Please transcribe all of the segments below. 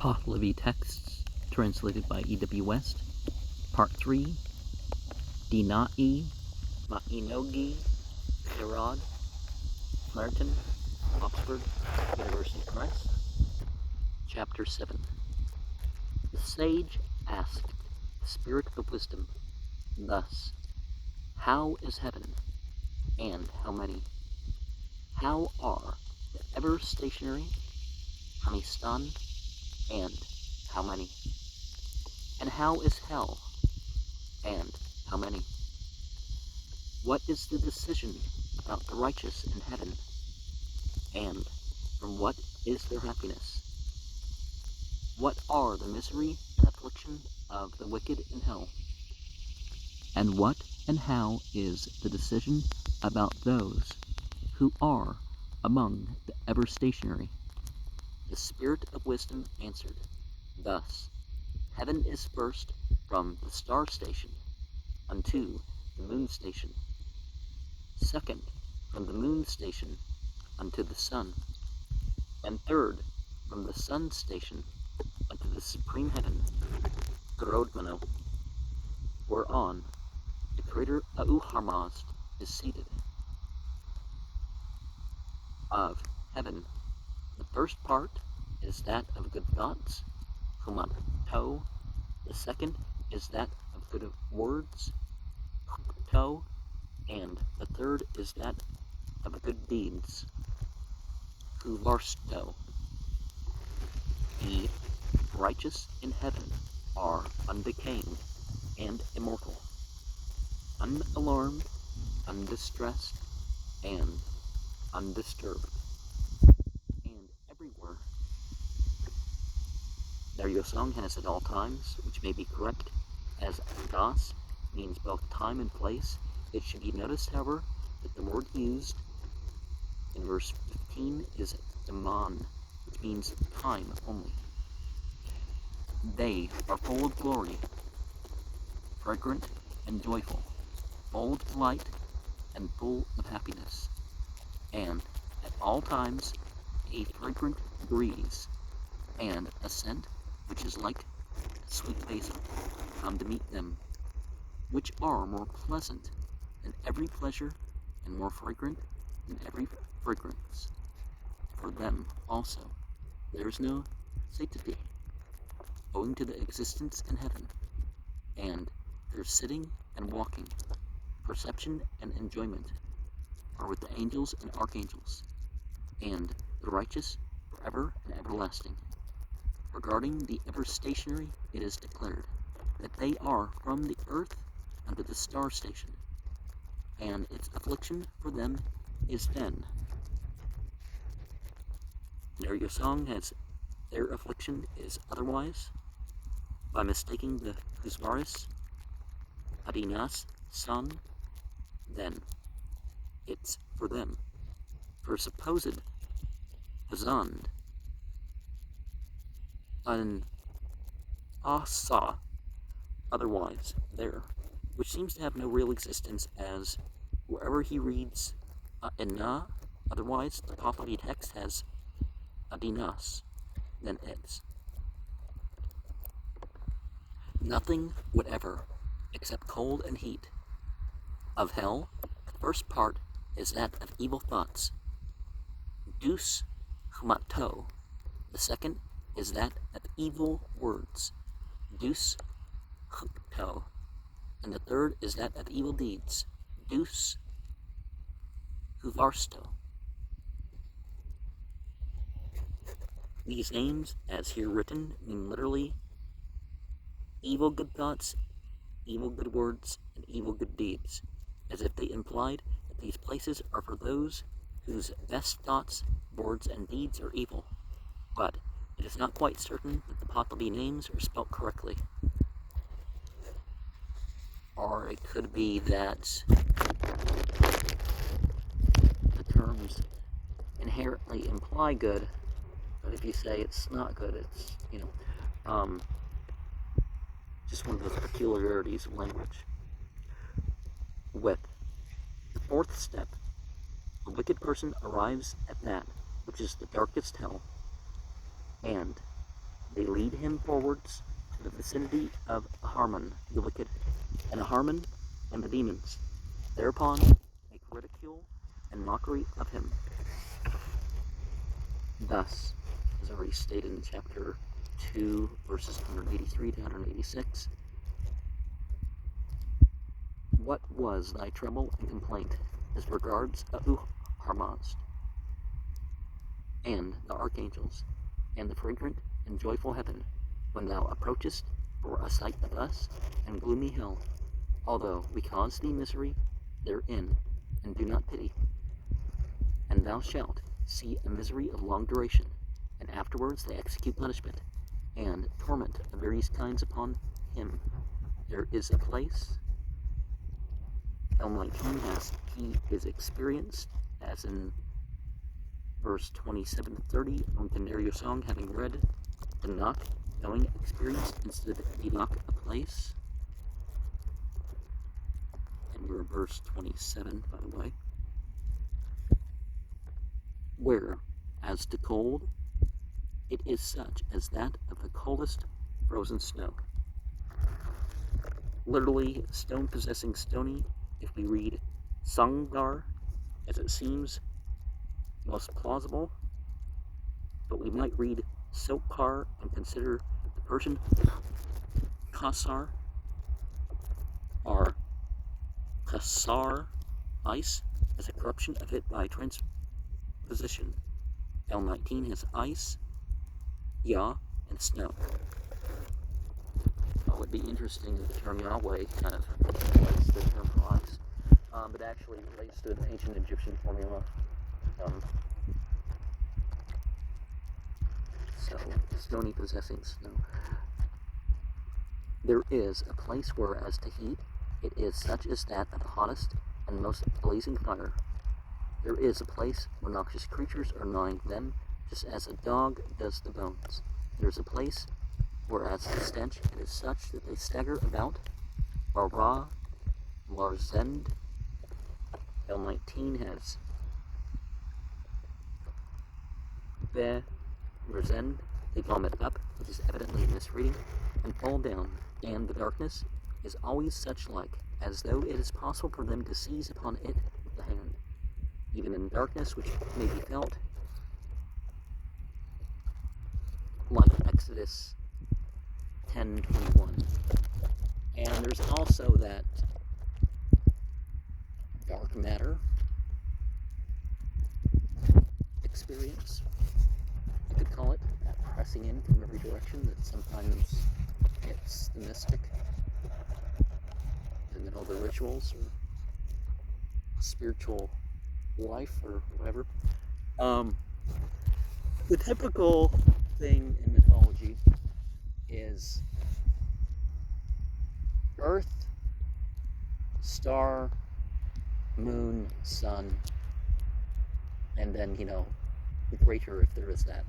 Pahlavi texts translated by E.W. West. Part 3. Dinai Mainogi Khirad, Clarendon, Oxford University Press. Chapter 7. The sage asked the spirit of wisdom thus, how is heaven, and how many? How are the ever-stationary, how many stun, and how many? And how is hell, and how many? What is the decision about the righteous in heaven, and from what is their happiness? What are the misery and affliction of the wicked in hell? And what and how is the decision about those who are among the ever-stationary? The spirit of wisdom answered thus, heaven is first from the star station unto the moon station, second from the moon station unto the sun, and third from the sun station unto the supreme heaven, Grodmano, whereon the creator Auharmazd is seated. Of heaven, the first part is that of good thoughts, Humanto. The second is that of good words, Hukto. And the third is that of good deeds, Huvarsto. The righteous in heaven are undecaying and immortal, unalarmed, undistressed, and undisturbed. And everywhere their Yosong has at all times, which may be correct, as das means both time and place. It should be noticed, however, that the word used in verse 15 is daman, which means time only. They are full of glory, fragrant and joyful, full of delight and full of happiness, and at all times a fragrant breeze and a scent which is like sweet basil come to meet them, which are more pleasant than every pleasure and more fragrant than every fragrance. For them also there is no satiety, owing to the existence in heaven, and their sitting and walking, perception and enjoyment are with the angels and archangels, and the righteous forever and everlasting. Regarding the ever-stationary, it is declared that they are from the earth unto the star station, and its affliction for them is then. Their Yosong has their affliction is otherwise, by mistaking the Husvaris Adinas son, then it's for them. For supposed Hazand an Asa otherwise there, which seems to have no real existence, as wherever he reads Ina, otherwise the Pahlavi text has Adinas, then it's. Nothing whatever except cold and heat. Of hell, the first part is that of evil thoughts, dus humato. The second is that of evil words, dus hukto. And the third is that of evil deeds, dus huvarsto. These names, as here written, mean literally evil good thoughts, evil good words, and evil good deeds, as if they implied that these places are for those whose best thoughts, words, and deeds are evil. But it is not quite certain that the Pahlavi names are spelt correctly. Or it could be that the terms inherently imply good, but if you say it's not good, it's, just one of those peculiarities of language. With the fourth step, a wicked person arrives at that which is the darkest hell, and They lead him forwards to the vicinity of Aharman, the wicked, and Aharman and the demons. Thereupon make ridicule and mockery of him. Thus, as already stated in chapter 2, verses 183 to 186, what was thy trouble and complaint as regards Aharmazd, and the archangels, and the fragrant and joyful heaven, when thou approachest for a sight of us, and gloomy hell, although we cause thee misery therein, and do not pity? And thou shalt see a misery of long duration, and afterwards they execute punishment, and torment of various kinds upon him. There is a place, L19 he is experienced, as in verse 27 to 30, on Canary Song, having read the knock, knowing experienced instead of the knock a place. And we're in verse 27, by the way. Where, as to cold, it is such as that of the coldest frozen snow. Literally, stone possessing stony, if we read Sangar, as it seems most plausible, but we might read Sokar and consider the Persian Kasar, or Kasar, ice, as a corruption of it by transposition. L19 has ice, Yah, and snow. It would be interesting if the term Yahweh kind of relates to the term for ice, but actually relates to an ancient Egyptian formula. So, stony possessing snow. There is a place where, as to heat, it is such as that of the hottest and most blazing fire. There is a place where noxious creatures are gnawing them, just as a dog does the bones. There is a place whereas the stench it is such that they stagger about. Bara, Larzend, L19 has Be, Razend, they vomit up, which is evidently a misreading, and fall down, and the darkness is always such like, as though it is possible for them to seize upon it with the hand, even in darkness which may be felt, like Exodus 10:21. And there's also that dark matter experience, you could call it, that pressing in from every direction that sometimes hits the mystic in the middle of the rituals or spiritual life or whatever. The typical thing in mythology is earth, star, moon, sun, and then, the greater, if there is that.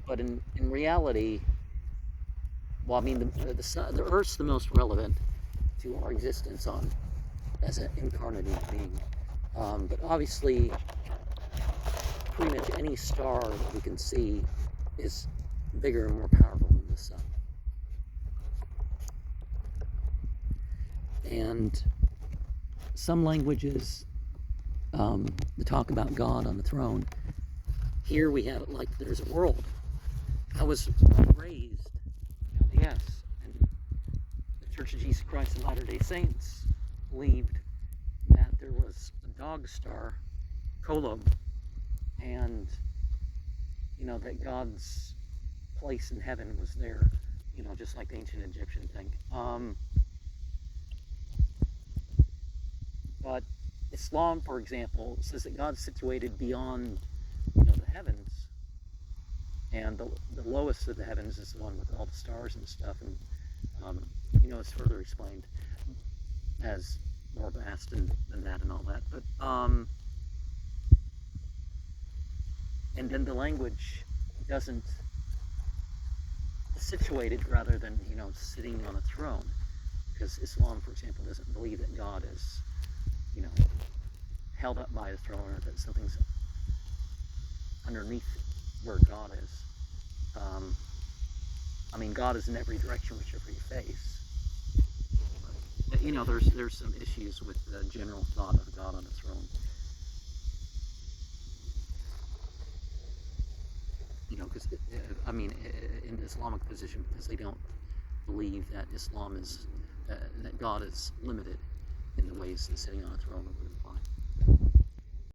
But in reality, well, I mean, the sun, the Earth's the most relevant to our existence as an incarnate being. But obviously, pretty much any star that we can see is bigger and more powerful than the sun. And some languages, the talk about God on the throne, here we have it like there's a world. I was raised LDS, and the Church of Jesus Christ of Latter-day Saints believed that there was a dog star, Kolob, and that God's place in heaven was there, just like the ancient Egyptian thing. But Islam, for example, says that God's situated beyond, the heavens, and the lowest of the heavens is the one with all the stars and stuff, and it's further explained as more vast than that and all that. But and then the language doesn't situated rather than sitting on a throne, because Islam, for example, doesn't believe that God is held up by the throne, or that something's underneath where God is. I mean, God is in every direction, whichever you face. But, you know, there's some issues with the general thought of God on the throne. You know, because I mean, in the Islamic position, because they don't believe that Islam is that God is limited in the ways that sitting on a throne would apply.